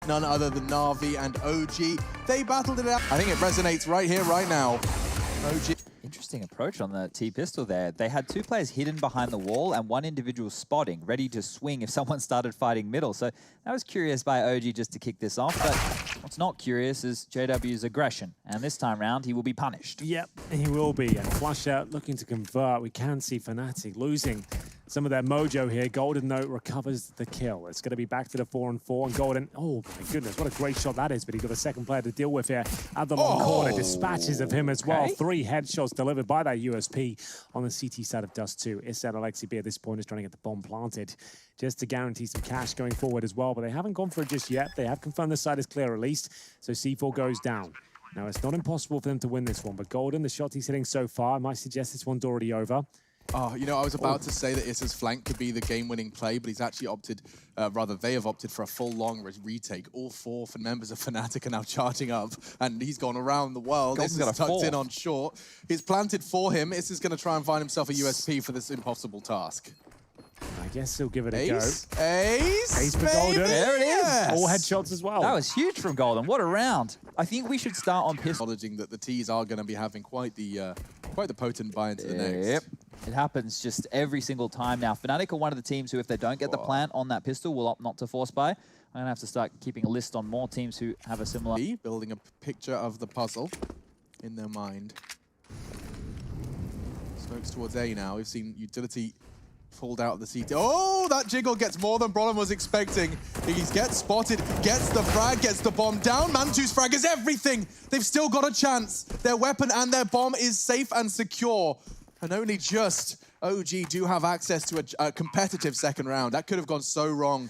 none other than Na'Vi and OG. They battled it out. I think it resonates right here, right now. OG. Interesting approach on the T-pistol there. They had two players hidden behind the wall and one individual spotting, ready to swing if someone started fighting middle. So that was curious by OG just to kick this off, but what's not curious is JW's aggression. And this time round, he will be punished. Yep, he will be. And Flush out looking to convert. We can see fnatic losing some of their mojo here. Golden, though, recovers the kill. It's going to be back to the 4-on-4. And Golden, oh my goodness, what a great shot that is. But he's got a second player to deal with here at the long corner. Dispatches of him as well. 3 headshots delivered by that USP on the CT side of Dust2. ESL Aleksi at this point is trying to get the bomb planted just to guarantee some cash going forward as well. But they haven't gone for it just yet. They have confirmed the side is clear at least. So C4 goes down. Now, it's not impossible for them to win this one. But Golden, the shot he's hitting so far, I might suggest this one's already over. Oh, you know, I was about to say that Issa's flank could be the game-winning play, but he's actually opted, rather they have opted for a full long retake. All 4 members of fnatic are now charging up, and he's gone around the world. Issa's tucked in on short. He's planted for him. Issa's going to try and find himself a USP for this impossible task. I guess he'll give it a Ace. go. Ace for Golden. There it is. Yes. All headshots as well. That was huge from Golden. What a round. I think we should start on pistol. Acknowledging that the T's are going to be having quite the potent buy into the next. Yep. It happens just every single time now. fnatic are one of the teams who, if they don't get the plant on that pistol, will opt not to force buy. I'm going to have to start keeping a list on more teams who have a similar... Building a picture of the puzzle in their mind. Smokes towards A now. We've seen utility pulled out of the CT. Oh, that jiggle gets more than Brolin was expecting. He gets spotted, gets the frag, gets the bomb down. Mantu's frag is everything. They've still got a chance. Their weapon and their bomb is safe and secure. And only just OG do have access to a competitive second round. That could have gone so wrong.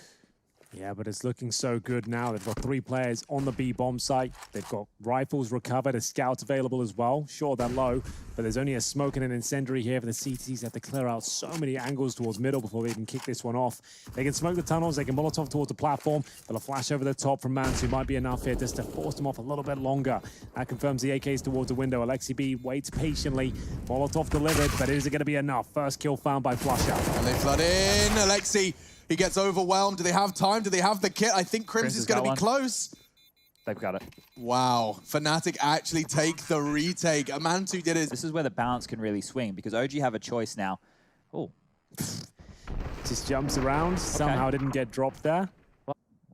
Yeah, but it's looking so good now. They've got 3 players on the B bomb site. They've got rifles recovered, a scout available as well. Sure, they're low, but there's only a smoke and an incendiary here for the CTs. They have to clear out so many angles towards middle before they even kick this one off. They can smoke the tunnels, they can Molotov towards the platform, but a flash over the top from Mantu might be enough here just to force them off a little bit longer. That confirms the AKs towards the window. Aleksib waits patiently. Molotov delivered, but is it going to be enough? First kill found by Flushout. And they flood in. Aleksi, he gets overwhelmed. Do they have time? Do they have the kit? I think KRIMZ is going to be close. They've got it. Wow. fnatic actually take the retake. Mantu did it. This is where the balance can really swing, because OG have a choice now. Oh. Just jumps around. Somehow didn't get dropped there.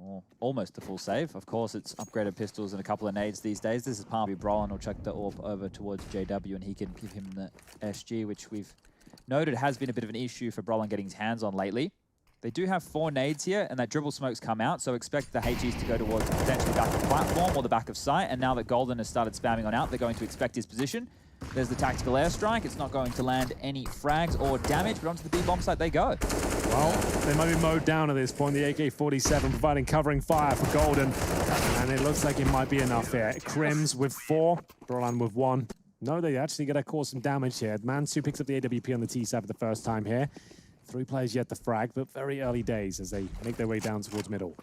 Oh, almost a full save. Of course, it's upgraded pistols and a couple of nades these days. This is part of Brolin will chuck the orb over towards JW, and he can give him the SG, which we've noted has been a bit of an issue for Brolin getting his hands on lately. They do have 4 nades here, and that dribble smokes come out, so expect the HEs to go towards potentially back of the platform or the back of sight, and now that Golden has started spamming on out, they're going to expect his position. There's the tactical airstrike. It's not going to land any frags or damage, but onto the B-bomb site they go. Well, they might be mowed down at this point. The AK-47 providing covering fire for Golden, and it looks like it might be enough here. KRIMZ with 4, Brolin with 1. No, they actually got to cause some damage here. Mantu picks up the AWP on the T side for the first time here. 3 players yet to frag, but very early days as they make their way down towards middle.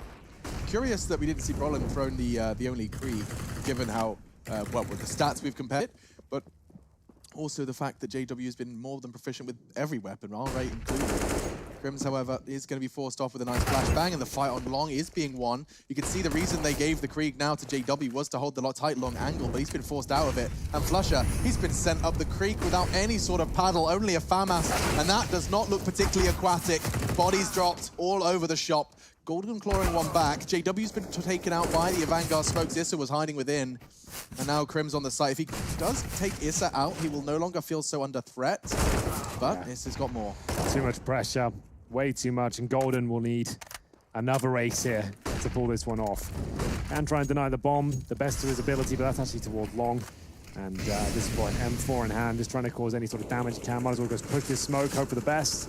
Curious that we didn't see Brolin thrown the only Kree, given how, well, with the stats we've compared, but also the fact that JW has been more than proficient with every weapon, all right, including KRIMZ, however, is going to be forced off with a nice flashbang, and the fight on long is being won. You can see the reason they gave the Krieg now to JW was to hold the tight long angle, but he's been forced out of it. And Flusher, he's been sent up the creek without any sort of paddle, only a FAMAS, and that does not look particularly aquatic. Bodies dropped all over the shop. Golden clawing one back. JW's been taken out by the Vanguard smokes. Issa was hiding within. And now KRIMZ on the site. If he does take Issa out, he will no longer feel so under threat. But Issa's got more. Too much pressure. Way too much. And Golden will need another ace here to pull this one off. And try and deny the bomb. The best of his ability, but that's actually toward long. And at this point, M4 in hand, just trying to cause any sort of damage he can. Might as well just push this smoke, hope for the best.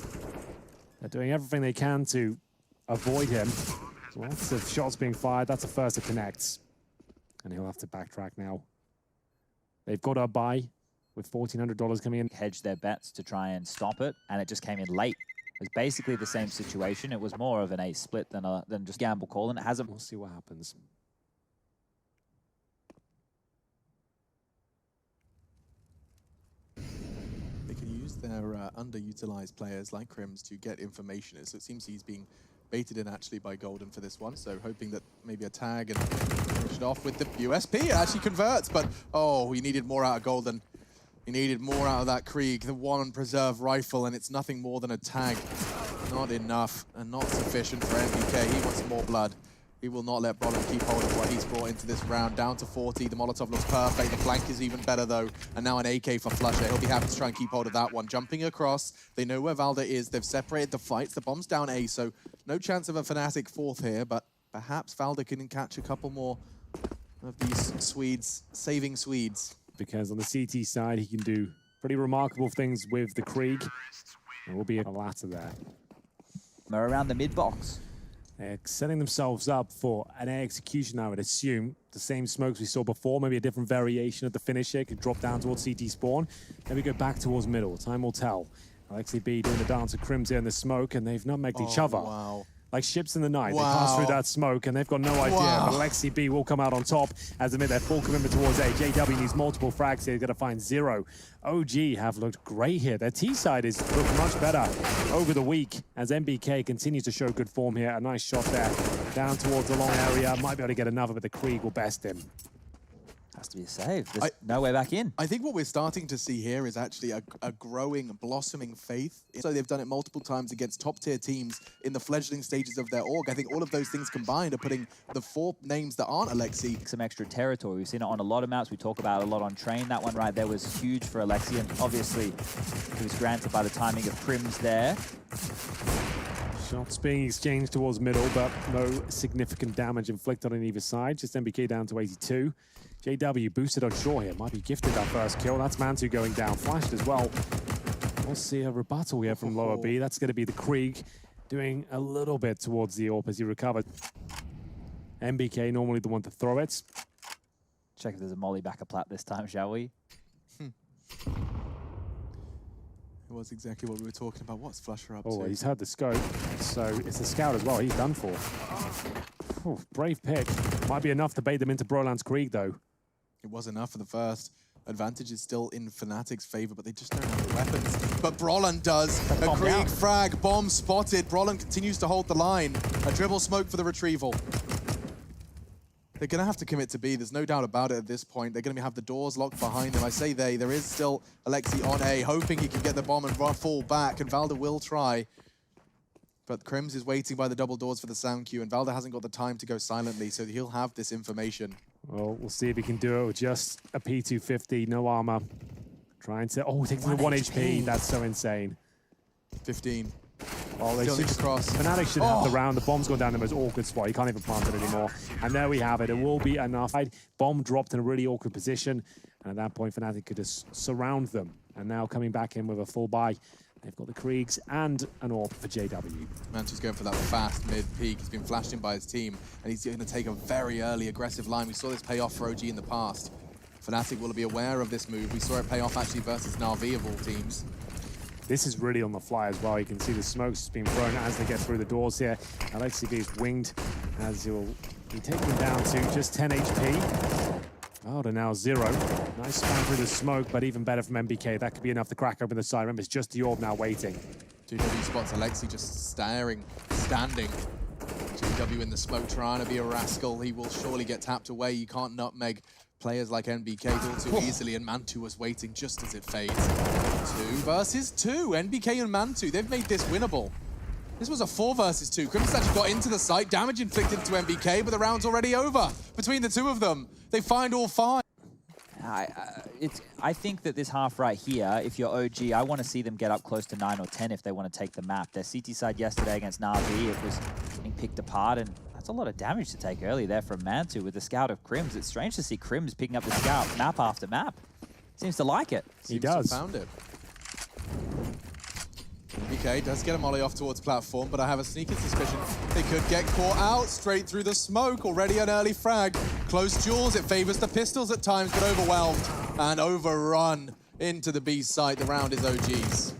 They're doing everything they can to avoid him. Lots of shots being fired. That's a first that connects. And he'll have to backtrack now. They've got a buy with $1,400 coming in. Hedged their bets to try and stop it, and it just came in late. It was basically the same situation. It was more of an ace split than just gamble call, and it hasn't. We'll see what happens. They can use their underutilized players like KRIMZ to get information. So it seems he's being baited in actually by Golden for this one, so hoping that maybe a tag and finish it off with the USP. It actually converts, but oh, he needed more out of Golden. He needed more out of that Krieg, the one preserve rifle, and it's nothing more than a tag. Not enough and not sufficient for MBK. He wants more blood. He will not let Brolin keep hold of what he's brought into this round. Down to 40. The Molotov looks perfect. The flank is even better, though. And now an AK for Flusher. He'll be happy to try and keep hold of that one. Jumping across. They know where Valda is. They've separated the fights. The bomb's down A, so no chance of a fnatic fourth here. But perhaps Valda can catch a couple more of these Swedes, saving Swedes. Because on the CT side, he can do pretty remarkable things with the Krieg. There will be a ladder there. They're around the mid-box. They're setting themselves up for an execution, I would assume. The same smokes we saw before, maybe a different variation of the finish here. Could drop down towards CT spawn. Then we go back towards middle. Time will tell. Aleksib doing the dance of KRIMZ in the smoke, and they've nutmegged each other. Wow. Like ships in the night. Wow. They pass through that smoke, and they've got no idea. Wow. But Aleksib will come out on top as they make their full commitment towards A. JW needs multiple frags here. They've got to find 0. OG have looked great here. Their T side is looked much better over the week as MBK continues to show good form here. A nice shot there. Down towards the long area. Might be able to get another, but the Krieg will best him. Has to be a save. There's no way back in. I think what we're starting to see here is actually a growing, blossoming faith. So they've done it multiple times against top-tier teams in the fledgling stages of their org. I think all of those things combined are putting the 4 names that aren't Aleksi. Some extra territory. We've seen it on a lot of maps. We talk about it a lot on Train. That one right there was huge for Aleksi, and obviously it was granted by the timing of KRIMZ there. Shots being exchanged towards middle, but no significant damage inflicted on either side. Just MBK down to 82. JW boosted on shore here. Might be gifted that first kill. That's Mantu going down. Flashed as well. We'll see a rebuttal here from lower B. That's going to be the Krieg doing a little bit towards the AWP as he recovered. MBK normally the one to throw it. Check if there's a molly back a plat this time, shall we? It was exactly what we were talking about. What's Flusher up Oh, to? he's heard the scope. So it's a scout as well. He's done for. Ooh, brave pick. Might be enough to bait them into Broland's Krieg, though. It was enough for the first. Advantage is still in Fnatic's favor, but they just don't have the weapons. But Broland does. A Krieg frag, bomb spotted. Broland continues to hold the line. A dribble smoke for the retrieval. They're going to have to commit to B. There's no doubt about it at this point. They're going to have the doors locked behind them. I say there is still Aleksi on A, hoping he can get the bomb and fall back, and Valda will try. But KRIMZ is waiting by the double doors for the sound cue, and Valda hasn't got the time to go silently, so he'll have this information. Well, we'll see if he can do it with just a P250, no armor. Trying to... Oh, taking the 1 HP. That's so insane. 15. Well, they Still should, needs to cross. Fnatic should have the round. The bomb's gone down in the most awkward spot. You can't even plant it anymore. And there we have it. It will be enough. Bomb dropped in a really awkward position. And at that point, Fnatic could just surround them. And now coming back in with a full buy. They've got the Kriegs and an AWP for JW. Mantu's going for that fast mid-peak. He's been flashed in by his team, and he's going to take a very early aggressive line. We saw this pay off for OG in the past. Fnatic will be aware of this move. We saw it pay off actually versus Na'Vi of all teams. This is really on the fly as well. You can see the smokes being thrown as they get through the doors here. Aleksib is winged as he'll be taken down to just 10 HP. Oh, to now 0. Nice spam through the smoke, but even better from MBK. That could be enough to crack open the side. Remember, it's just the AWP now waiting. JW spots Aleksi just standing. JW in the smoke trying to be a rascal. He will surely get tapped away. You can't nutmeg players like NBK all too easily, and Mantu was waiting just as it fades. 2 versus 2. NBK and Mantu, they've made this winnable. This was a 4 versus 2. KRIMZ actually got into the site, damage inflicted to MBK, but the round's already over. Between the two of them, they find all 5. I think that this half right here, if you're OG, I want to see them get up close to 9 or 10 if they want to take the map. Their CT side yesterday against Na'Vi, it was getting picked apart, and that's a lot of damage to take early there from Mantu with the scout of KRIMZ. It's strange to see KRIMZ picking up the scout map after map. Seems to like it. He does. To have found it. MBK does get a molly off towards platform, but I have a sneaking suspicion they could get caught out straight through the smoke. Already an early frag. Close duels, it favors the pistols at times, but overwhelmed and overrun into the B site. The round is OG's.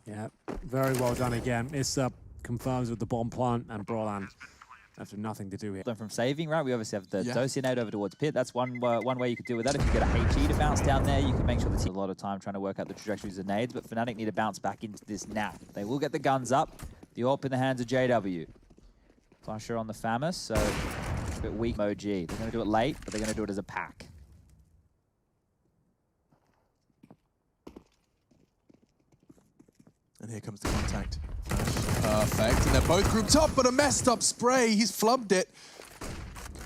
Yeah, very well done again. This confirms with the bomb plant and Broland. After nothing to do here. From saving, right? We obviously have the dossier nade over towards pit. That's one way you could deal with that. If you get a HE to bounce down there, you can make sure that a lot of time trying to work out the trajectories of nades, but Fnatic need to bounce back into this now. They will get the guns up. The AWP in the hands of JW. Flasher on the Famus, so a bit weak OG. They're going to do it late, but they're going to do it as a pack. And here comes the contact. Perfect, and they're both grouped up, but a messed up spray. He's flubbed it.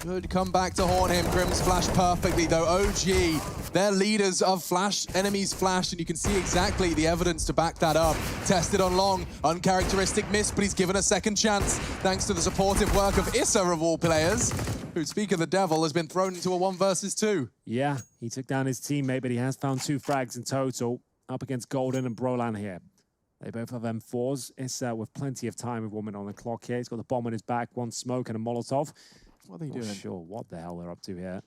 Good come back to haunt him. KRIMZ flashed perfectly, though. OG, they're leaders of flash, enemies flash, and you can see exactly the evidence to back that up. Tested on long, uncharacteristic miss, but he's given a second chance, thanks to the supportive work of Issa, of all players, who, speak of the devil, has been thrown into a 1 versus 2. Yeah, he took down his teammate, but he has found 2 frags in total, up against Golden and Virolainen here. They both have M4s. Issa with plenty of time with 1 minute on the clock here. He's got the bomb in his back, 1 smoke and a Molotov. What are they doing? Not sure what the hell they're up to here.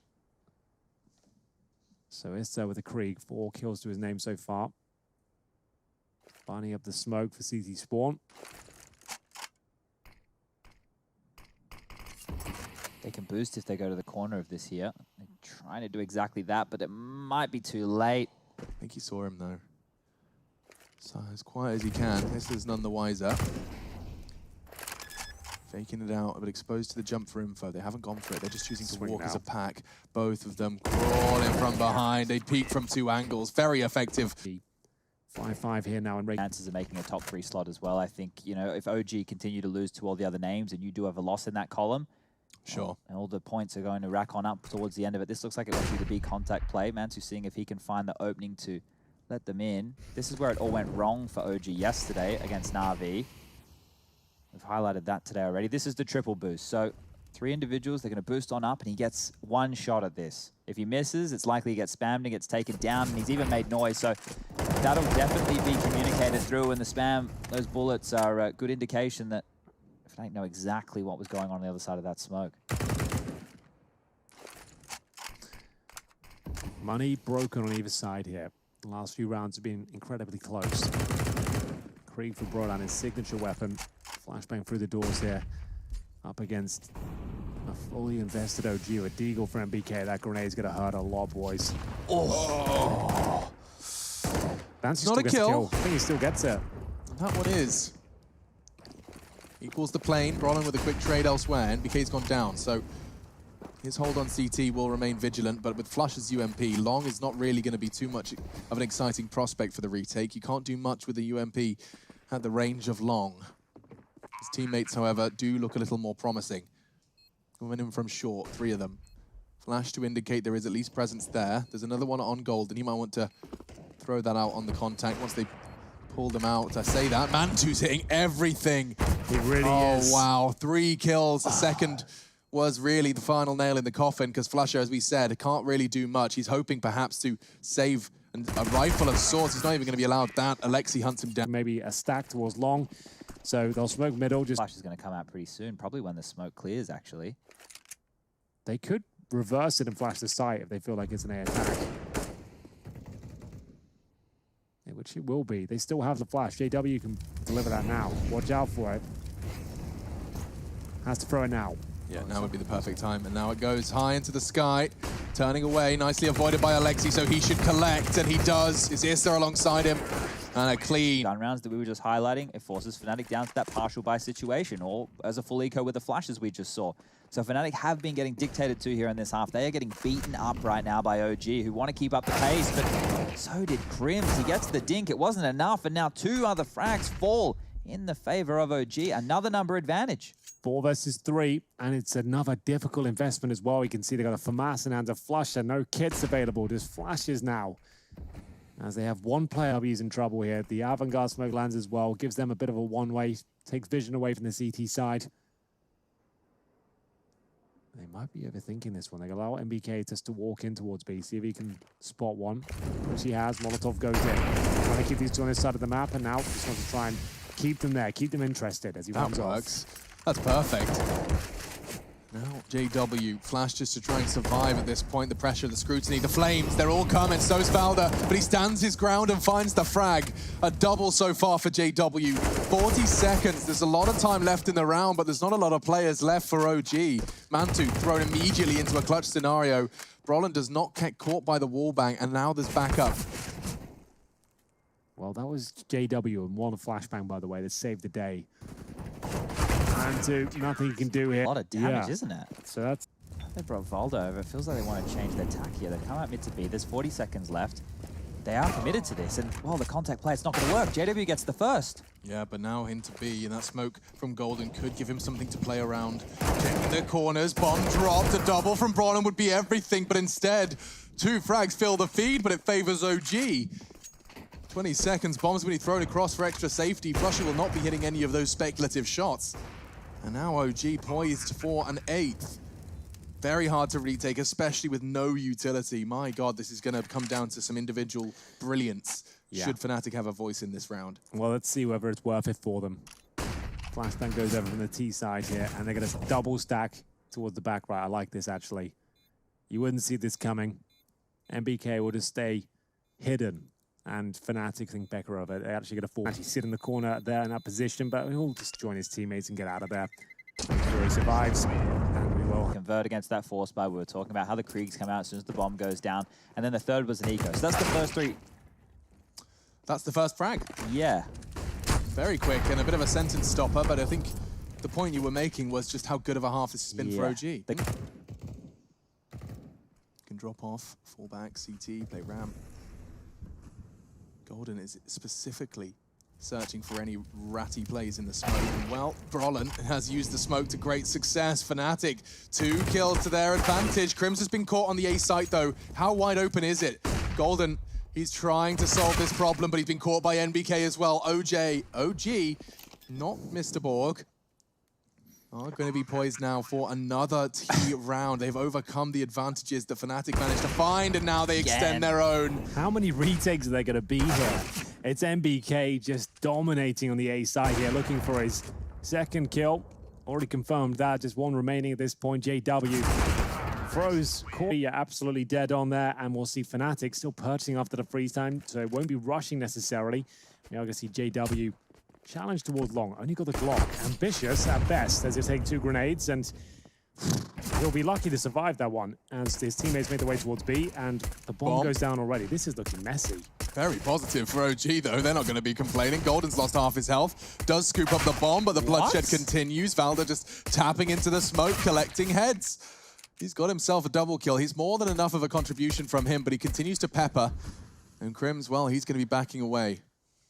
So Issa with a Krieg, 4 kills to his name so far. Lining up the smoke for CT spawn. They can boost if they go to the corner of this here. They're trying to do exactly that, but it might be too late. I think he saw him, though. So as quiet as he can. This is none the wiser. Faking it out, but exposed to the jump for info. They haven't gone for it. They're just choosing to walk as a pack. Both of them crawling from behind. They peek from 2 angles. Very effective. 5-5 here now. And Chances of making a top 3 slot as well. I think, you know, if OG continue to lose to all the other names and you do have a loss in that column, sure. And all the points are going to rack on up towards the end of it. This looks like it will be the big contact play. Mantu's seeing if he can find the opening to let them in. This is where it all went wrong for OG yesterday against Na'Vi. We've highlighted that today already. This is the triple boost. So 3 individuals, they're going to boost on up, and he gets 1 shot at this. If he misses, it's likely he gets spammed and gets taken down, and he's even made noise. So that'll definitely be communicated through, and the spam, those bullets are a good indication that fnatic know exactly what was going on the other side of that smoke. Money broken on either side here. The last few rounds have been incredibly close. Krieg for Virolainen, his signature weapon. Flashbang through the doors here. Up against a fully invested OG with Deagle for MBK. That grenade's going to hurt a lot, boys. Oh! Vance Not a kill. I think he still gets it. That one is. Equals the plane. Virolainen with a quick trade elsewhere. NBK's gone down, so his hold on CT will remain vigilant, but with Flush's UMP, Long is not really going to be too much of an exciting prospect for the retake. You can't do much with the UMP at the range of Long. His teammates, however, do look a little more promising. Coming in from short, 3 of them. Flash to indicate there is at least presence there. There's another one on gold, and he might want to throw that out on the contact once they pull them out. I say that. Mantu's hitting everything. He really is. Oh, wow. 3 kills. The second was really the final nail in the coffin, because Flusher, as we said, can't really do much. He's hoping perhaps to save a rifle of sorts. He's not even going to be allowed that. Aleksi hunts him down. Maybe a stack towards Long. So they'll smoke middle. Flash is going to come out pretty soon, probably when the smoke clears, actually. They could reverse it and flash the site if they feel like it's an A attack. Yeah, which it will be. They still have the flash. JW can deliver that now. Watch out for it. Has to throw it now. Yeah, now would be the perfect time. And now it goes high into the sky. Turning away, nicely avoided by Aleksi, so he should collect, and he does. Is Issa alongside him? And a clean. Gun rounds that we were just highlighting, it forces fnatic down to that partial buy situation, or as a full eco with the flashes we just saw. So fnatic have been getting dictated to here in this half. They are getting beaten up right now by OG, who want to keep up the pace, but so did KRIMZ. He gets the dink, it wasn't enough, and now 2 other frags fall in the favor of OG. Another number advantage. 4 versus 3, and it's another difficult investment as well. You can see they got a FAMAS and a Flusher. No kits available, just flashes now. As they have 1 player who's in trouble here. The avant-garde smoke lands as well, gives them a bit of a one-way, takes vision away from the CT side. They might be overthinking this one. They allow MBK just to walk in towards B, see if he can spot one, which he has. Molotov goes in. Trying to keep these 2 on this side of the map, and now just wants to try and keep them there, keep them interested as he runs off. That works. That's perfect. Now JW, Flash just to try and survive at this point. The pressure, the scrutiny, the flames, they're all coming. So's Valder, but he stands his ground and finds the frag. A double so far for JW. 40 seconds, there's a lot of time left in the round, but there's not a lot of players left for OG. Mantu thrown immediately into a clutch scenario. Brolin does not get caught by the wallbang, and now there's backup. Well, that was JW and 1 flashbang, by the way, that saved the day. Mantu, nothing you can do here. A lot of damage, isn't it? So that's... They brought Valdo over. It feels like they want to change their tack here. They've come out mid to B. There's 40 seconds left. They are committed to this, and, well, the contact play, it's not going to work. JW gets the first. Yeah, but now into B, and that smoke from Golden could give him something to play around. Getting the corners, bomb dropped, a double from Brawlin would be everything, but instead, 2 frags fill the feed, but it favors OG. 20 seconds, bombs will be thrown across for extra safety. Russia will not be hitting any of those speculative shots. And now OG poised for an 8th. Very hard to retake, especially with no utility. My God, this is going to come down to some individual brilliance. Yeah. Should fnatic have a voice in this round? Well, let's see whether it's worth it for them. Flashbang goes over from the T side here, and they're going to double stack towards the back right. I like this, actually. You wouldn't see this coming. MBK will just stay hidden, and fnatic think better of it. They're actually going to fall. Actually sit in the corner there in that position, but he'll just join his teammates and get out of there. Sure he survives, and we will convert against that force buy. We were talking about how the KRIMZ come out as soon as the bomb goes down, and then the third was an eco. So that's the first 3. That's the first frag. Yeah. Very quick and a bit of a sentence stopper, but I think the point you were making was just how good of a half this has been for OG. They can drop off, fall back, CT, play ramp. Golden is specifically searching for any ratty plays in the smoke. And well, Brawlin has used the smoke to great success. fnatic, 2 kills to their advantage. KRIMZ has been caught on the A site though. How wide open is it? Golden, he's trying to solve this problem, but he's been caught by NBK as well. OG, not Mr. Borg, are going to be poised now for another T round. They've overcome the advantages that fnatic managed to find, and now they extend their own. How many retakes are there going to be here? It's MBK just dominating on the A side here, looking for his second kill. Already confirmed that, just 1 remaining at this point. JW throws Corey absolutely dead on there, and we'll see fnatic still purchasing after the freeze time, so it won't be rushing necessarily. We are going to see JW challenge towards long. Only got the Glock. Ambitious at best, as he'll take 2 grenades, and he'll be lucky to survive that one as his teammates make their way towards B, and the bomb goes down already. This is looking messy. Very positive for OG, though. They're not going to be complaining. Golden's lost half his health. Does scoop up the bomb, but the bloodshed continues. Valda just tapping into the smoke, collecting heads. He's got himself a double kill. He's more than enough of a contribution from him, but he continues to pepper. And KRIMZ, well, he's going to be backing away.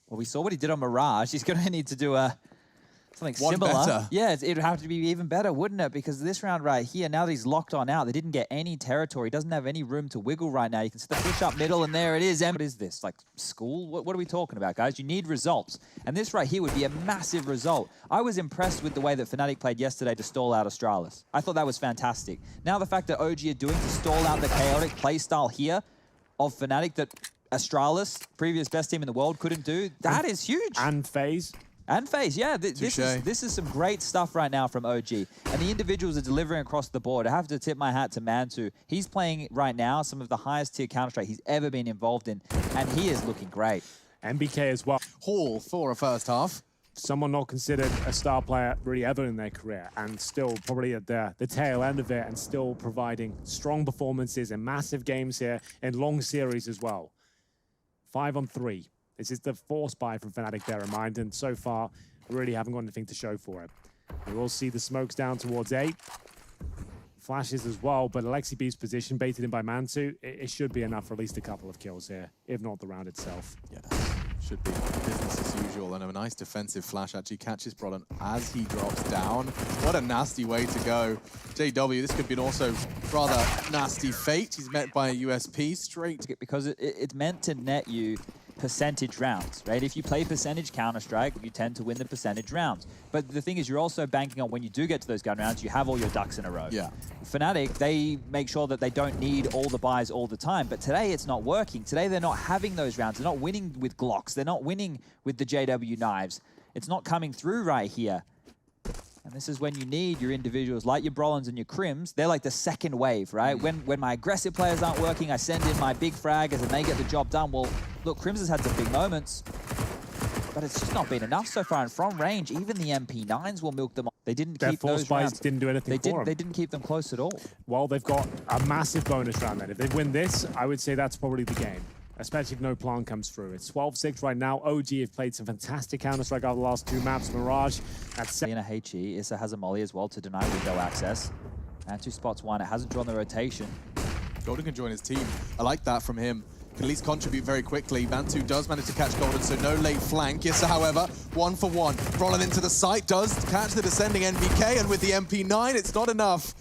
Well, we saw what he did on Mirage. He's going to need to do something One similar. better. Yeah, it would have to be even better, wouldn't it? Because this round right here, now that he's locked on out, they didn't get any territory. He doesn't have any room to wiggle right now. You can see the push up middle, and there it is. What is this, like school? What are we talking about, guys? You need results. And this right here would be a massive result. I was impressed with the way that fnatic played yesterday to stall out Astralis. I thought that was fantastic. Now the fact that OG are doing to stall out the chaotic play style here of fnatic that Astralis, previous best team in the world, couldn't do, that is huge. And FaZe. And FaZe, yeah. This is some great stuff right now from OG. And the individuals are delivering across the board. I have to tip my hat to Mantu. He's playing right now some of the highest tier Counter-Strike he's ever been involved in, and he is looking great. MBK as well. Hall for a first half. Someone not considered a star player really ever in their career, and still probably at the tail end of it, and still providing strong performances in massive games here, in long series as well. 5 on 3. This is the force buy from fnatic, bear in mind, and so far, we really haven't got anything to show for it. We will see the smokes down towards A. Flashes as well, but Aleksib's position, baited in by Mantu, it should be enough for at least a couple of kills here, if not the round itself. Yeah, should be business as usual, and a nice defensive flash actually catches Brawlin as he drops down. What a nasty way to go. JW, this could be an also rather nasty fate. He's met by a USP straight. Because it's meant to net you percentage rounds, right? If you play percentage Counter-Strike, you tend to win the percentage rounds. But the thing is, you're also banking on when you do get to those gun rounds, you have all your ducks in a row. Yeah. fnatic, they make sure that they don't need all the buys all the time. But today, it's not working. Today, they're not having those rounds. They're not winning with Glocks. They're not winning with the JW knives. It's not coming through right here. And this is when you need your individuals like your Brawlins and your KRIMZ. They're like the second wave, right? When my aggressive players aren't working, I send in my big fraggers and they get the job done. Well, look, KRIMZ has had some big moments, but it's just not been enough so far. And from range, even the MP9s will milk them off. They didn't keep those rounds. Didn't do anything for them. They didn't keep them close at all. Well, they've got a massive bonus round then. If they win this, I would say that's probably the game. especially if no plan comes through. It's 12-6 right now. OG have played some fantastic Counter-Strike over the last 2 maps. Mirage, that's in a HE. Issa has a molly as well to deny window access. And 2 spots one. It hasn't drawn the rotation. Golden can join his team. I like that from him. Can at least contribute very quickly. Mantu does manage to catch Golden, so no late flank. Issa, however, 1 for 1. Brolin into the site, does catch the descending NBK, and with the MP9, it's not enough.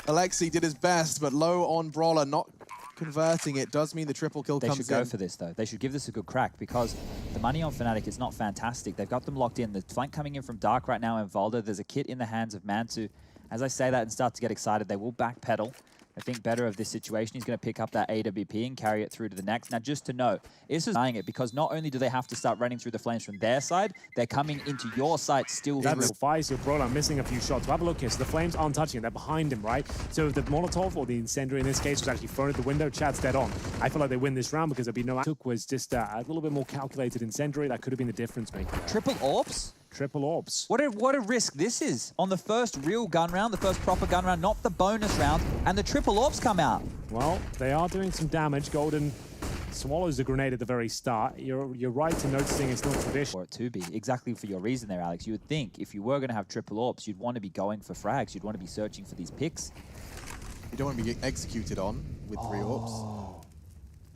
Aleksi did his best, but low on Brawler, not converting it. Does mean the triple kill comes in. They should go for this, though. They should give this a good crack, because the money on fnatic is not fantastic. They've got them locked in. The flank coming in from Dark right now in Volda. There's a kit in the hands of Mantu. As I say that and start to get excited, they will backpedal. I think better of this situation. He's going to pick up that AWP and carry it through to the next. Now, just to note, Issa's buying it because not only do they have to start running through the flames from their side, they're coming into your site still. That's Faiz with Brawler missing a few shots. We'll have a look here. So the flames aren't touching it. They're behind him, right? So the Molotov, or the incendiary in this case, was actually thrown at the window. Chad's dead on. I feel like they win this round because there'd be no... Took was just a little bit more calculated incendiary. That could have been the difference maker. Triple orbs? Triple orbs. What a risk this is on the first real gun round, the first proper gun round, not the bonus round, and the triple orbs come out. Well, they are doing some damage. Golden swallows the grenade at the very start. You're right in noticing it's not traditional. For it to be, exactly for your reason there, Alex. You would think if you were going to have triple orbs, you'd want to be going for frags. You'd want to be searching for these picks. You don't want to be executed on with 3 orbs.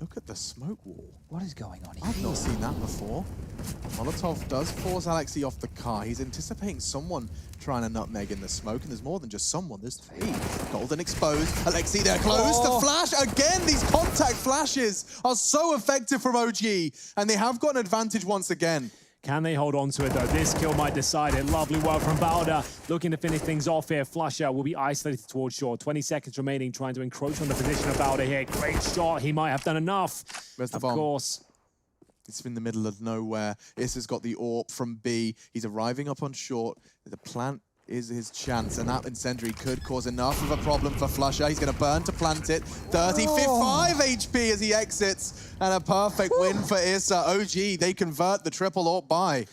Look at the smoke wall. What is going on here? I've not seen that before. Molotov does force Aleksi off the car. He's anticipating someone trying to nutmeg in the smoke, and there's more than just someone. There's 3. Golden exposed. Aleksi, they're close. The flash again. These contact flashes are so effective from OG, and they have got an advantage once again. Can they hold on to it, though? This kill might decide it. Lovely work from Bauder. Looking to finish things off here. Flusher will be isolated towards shore. 20 seconds remaining, trying to encroach on the position of Bauder here. Great shot. He might have done enough. Where's the bomb? Of course. It's in the middle of nowhere. Issa's got the AWP from B. He's arriving up on short. The plant is his chance, and that incendiary could cause enough of a problem for Flusher. He's going to burn to plant it. 35 HP as he exits, and a perfect win for Issa. OG, they convert the triple AWP buy.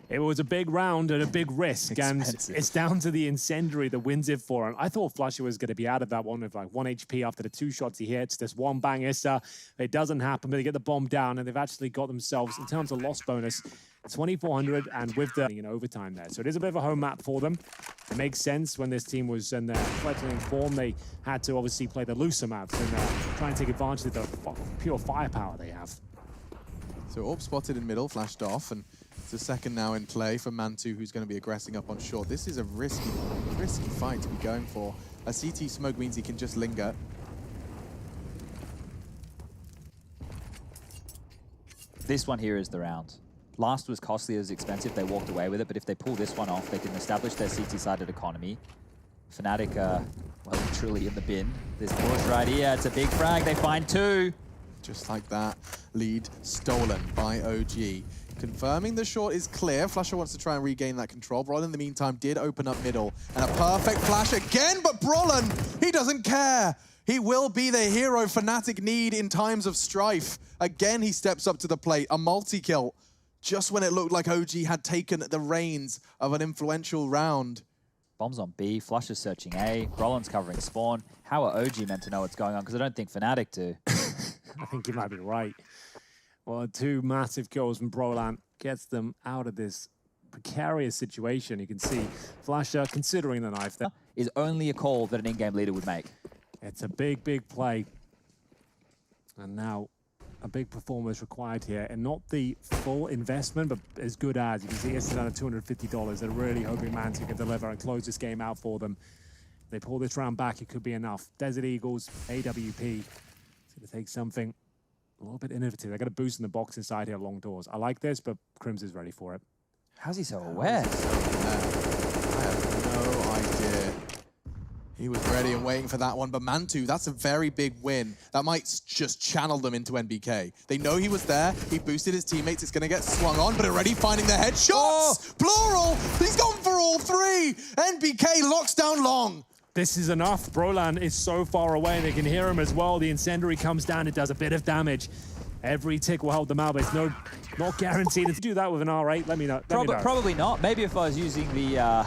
It was a big round and a big risk, and it's down to the incendiary that wins it for him. I thought Flusher was going to be out of that one with like 1 HP after the 2 shots he hits. There's 1 bang Issa. It doesn't happen, but they get the bomb down, and they've actually got themselves, in terms of loss bonus, 2,400 and with the in overtime there. So it is a bit of a home map for them. It makes sense when this team was in their fledgling form. They had to obviously play the looser maps and try and take advantage of the pure firepower they have. So AWP spotted in middle, flashed off, and it's a second now in play for Mantu, who's going to be aggressing up on short. This is a risky fight to be going for. A CT smoke means he can just linger. This one here is the round. Last was costly, it was expensive, they walked away with it, but if they pull this one off, they can establish their CT-sided economy. fnatic, well, truly in the bin. This push right here, it's a big frag, they find 2. Just like that, lead stolen by OG. Confirming the short is clear. Flusher wants to try and regain that control. Brolin, in the meantime, did open up middle. And a perfect flash again, but Brolin, he doesn't care. He will be the hero fnatic need in times of strife. Again, he steps up to the plate, a multi-kill. Just when it looked like OG had taken the reins of an influential round. Bombs on B, Flusher's searching A, Brolin's covering spawn. How are OG meant to know what's going on? Because I don't think fnatic do. I think you might be right. Well, 2 massive kills from Brolan gets them out of this precarious situation. You can see Flusher considering the knife there. Is only a call that an in-game leader would make. It's a big, big play. And now a big performance required here, and not the full investment, but as good as. You can see it's down at $250. They're really hoping Mantu can deliver and close this game out for them. If they pull this round back, it could be enough. Desert Eagles, AWP. It's going to take something a little bit innovative. They got a boost in the box inside here, long doors. I like this, but KRIMZ is ready for it. How's he so aware? I have no idea. He was ready and waiting for that one, but Mantu, that's a very big win. That might just channel them into NBK. They know he was there. He boosted his teammates. It's going to get swung on, but already finding the headshots. Oh! Plural. He's gone for all 3. NBK locks down long. This is enough. Brolan is so far away. They can hear him as well. The incendiary comes down. It does a bit of damage. Every tick will help them out, but it's not guaranteed. If you do that with an R8, let me know. Probably not. Maybe if I was using the,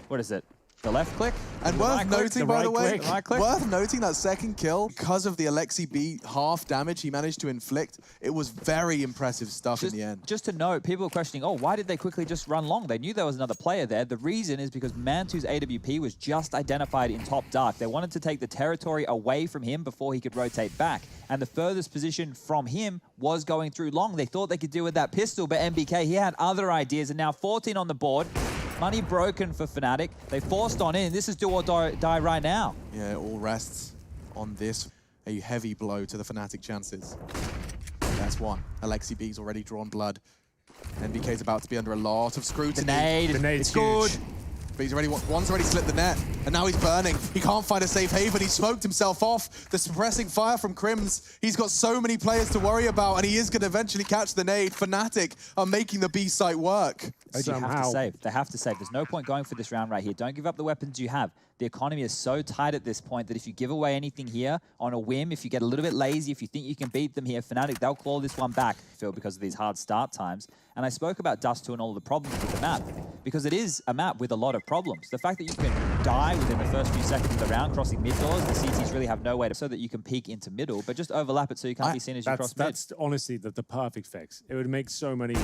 what is it? The left click? And worth noting, by the way, right click. worth noting that second kill, because of the Aleksi half damage he managed to inflict, it was very impressive stuff in the end. Just to note, people are questioning, oh, why did they quickly just run long? They knew there was another player there. The reason is because Mantu's AWP was just identified in top dark. They wanted to take the territory away from him before he could rotate back. And the furthest position from him was going through long. They thought they could do with that pistol, but MBK, he had other ideas, and now 14 on the board. Money broken for fnatic. They forced on in. This is do or die right now. Yeah, it all rests on this. A heavy blow to the fnatic chances. That's one. Aleksib's already drawn blood. NBK's about to be under a lot of scrutiny. The nade is it's good. huge. But he's already, one's already slit the net, and now he's burning. He can't find a safe haven. He smoked himself off. The suppressing fire from KRIMZ. He's got so many players to worry about, and he is going to eventually catch the nade. fnatic are making the B site work. OG have to save. They have to save. There's no point going for this round right here. Don't give up the weapons you have. The economy is so tight at this point that if you give away anything here on a whim, if you get a little bit lazy, if you think you can beat them here, fnatic, they'll claw this one back, Phil, because of these hard start times. And I spoke about Dust2 and all the problems with the map, because it is a map with a lot of problems. The fact that you can die within the first few seconds of the round, crossing mid doors, the CTs really have no way to, so that you can peek into middle, but just overlap it so you can't be seen as you cross mid. That's honestly the perfect fix. It would make so many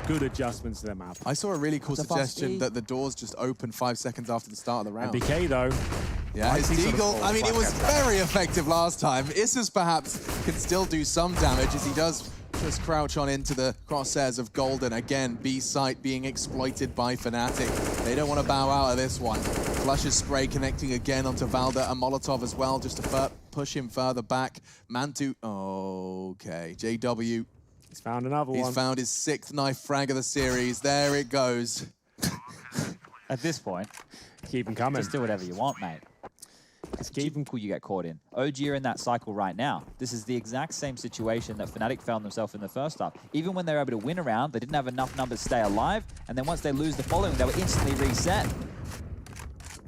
good adjustments to the map. I saw a really cool suggestion that the doors just open 5 seconds after the start of the round. BK though. Yeah, his Deagle, I mean, it was very effective last time. Issus perhaps can still do some damage as he does just crouch on into the crosshairs of Golden. Again, B site being exploited by fnatic. They don't want to bow out of this one. Flushes spray connecting again onto Valda and Molotov as well, just to push him further back. Mantu, okay, JW. He's found another one. He's found his 6th knife frag of the series. There it goes. At this point, keep him coming. Just do whatever you want, mate. It's typical you get caught in. OG are in that cycle right now. This is the exact same situation that fnatic found themselves in the first half. Even when they were able to win a round, they didn't have enough numbers to stay alive, and then once they lose the following, they were instantly reset.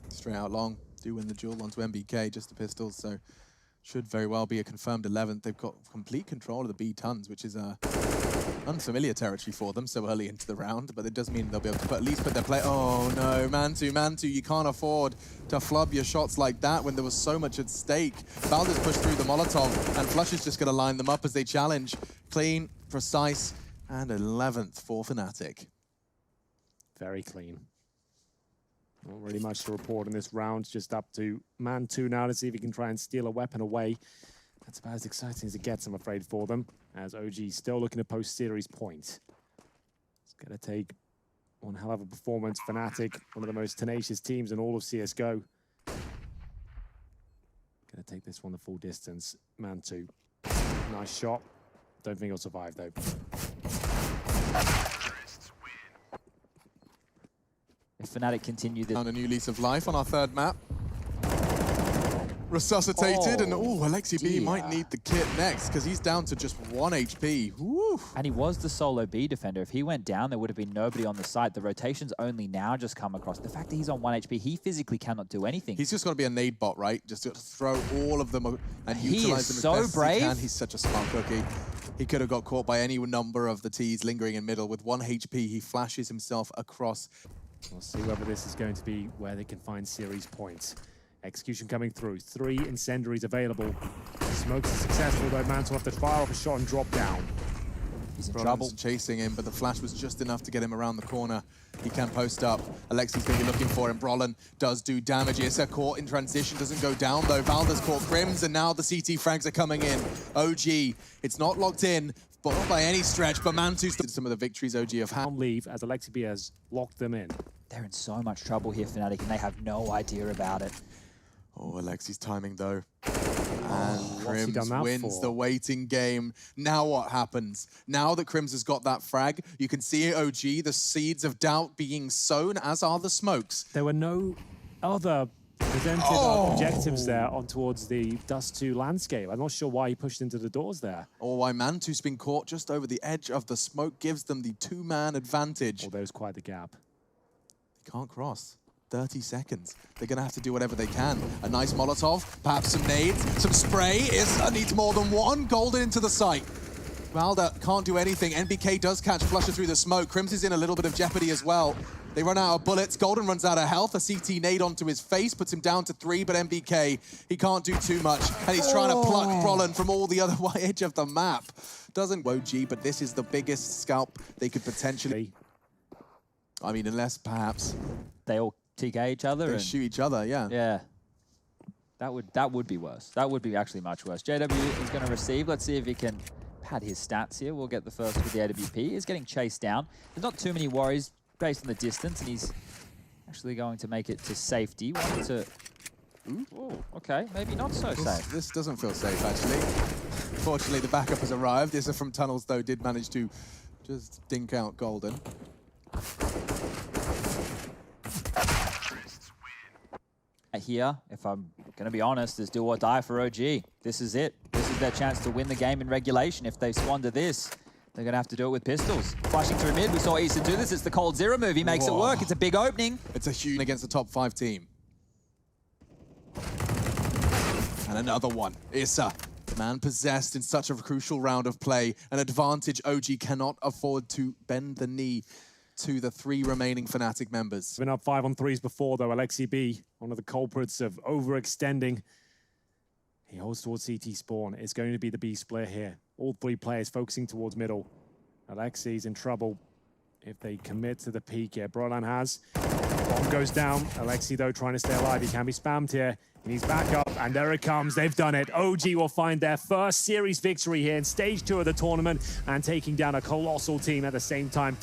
Straight out long, do win the duel onto MBK, just the pistols, so should very well be a confirmed 11th. They've got complete control of the B tons, which is unfamiliar territory for them so early into the round, but it does mean they'll be able to at least put their play. Oh no, Mantu, you can't afford to flub your shots like that when there was so much at stake. Valda's pushed through the Molotov, and Flush is just going to line them up as they challenge. Clean, precise, and 11th for fnatic. Very clean. Not really much to report in this round. Just up to Man2 now to see if he can try and steal a weapon away. That's about as exciting as it gets, I'm afraid, for them, as OG still looking to post series point. It's going to take one hell of a performance. fnatic, one of the most tenacious teams in all of CSGO. Going to take this one the full distance. Man2. Nice shot. Don't think he'll survive, though. If fnatic continue this... Found a new lease of life on our 3rd map. Resuscitated, and Aleksi might need the kit next because he's down to just 1 HP. Woo. And he was the solo B defender. If he went down, there would have been nobody on the site. The rotations only now just come across. The fact that he's on 1 HP, he physically cannot do anything. He's just got to be a nade bot, right? Just to throw all of them and he utilize them is as so best as brave. he can. He's such a smart cookie. He could have got caught by any number of the T's lingering in middle. With 1 HP, he flashes himself across. We'll see whether this is going to be where they can find series points. Execution coming through. 3 incendiaries available. Smokes are successful, though. Mantle will have to fire off a shot and drop down. He's in Brolin's trouble. chasing him, but the flash was just enough to get him around the corner. He can post up. Aleksi's going to be looking for him. Brolin does do damage. Issa caught in transition, doesn't go down though. Valda's caught KRIMZ, and now the CT frags are coming in. OG, it's not locked in, but not by any stretch, but Mantu's some of the victories OG have had. Leave as Aleksib has locked them in. They're in so much trouble here, fnatic, and they have no idea about it. Oh, Aleksi's timing though. And KRIMZ wins for? the waiting game. Now what happens? Now that KRIMZ has got that frag, you can see it, OG, the seeds of doubt being sown, as are the smokes. There were no other presented objectives there on towards the Dust2 landscape. I'm not sure why he pushed into the doors there. Or why Mantu's been caught just over the edge of the smoke gives them the 2-man advantage. Oh, there's quite the gap. They can't cross. 30 seconds. They're going to have to do whatever they can. A nice Molotov, perhaps some nades, some spray. Issa needs more than one. Golden into the site. Valda can't do anything. NBK does catch Flusher through the smoke. KRIMZ is in a little bit of jeopardy as well. They run out of bullets. Golden runs out of health. A CT nade onto his face, puts him down to 3, but MBK, he can't do too much. And he's trying to pluck Brolin from all the other edge of the map. Doesn't OG, but this is the biggest scalp they could potentially... I mean, unless perhaps... They all TK each other they and shoot each other, yeah. Yeah. That would be worse. That would be actually much worse. JW is going to receive. Let's see if he can pad his stats here. We'll get the first with the AWP. He's getting chased down. There's not too many worries based on the distance, and he's actually going to make it to safety. Wanted to... Ooh, okay, maybe not so safe. This doesn't feel safe, actually. Fortunately, the backup has arrived. This from Tunnels, though, did manage to just dink out Golden. Here, if I'm going to be honest, is do or die for OG. This is it. This is their chance to win the game in regulation. If they squander this, they're going to have to do it with pistols. Flashing through mid, we saw Issa do this. It's the Cold Zero move. He makes it work. It's a big opening. It's a huge against the top 5 team. And another one. Issa, the man possessed in such a crucial round of play. An advantage OG cannot afford to bend the knee to the 3 remaining Fnatic members. Been up 5 on 3s before, though. Aleksib, one of the culprits of overextending. He holds towards CT spawn. It's going to be the B split here. All 3 players focusing towards middle. Aleksi's in trouble if they commit to the peak here. Virolainen has. Bomb goes down. Aleksi, though, trying to stay alive. He can be spammed here. He needs backup, and there it comes. They've done it. OG will find their first series victory here in stage 2 of the tournament and taking down a colossal team at the same time.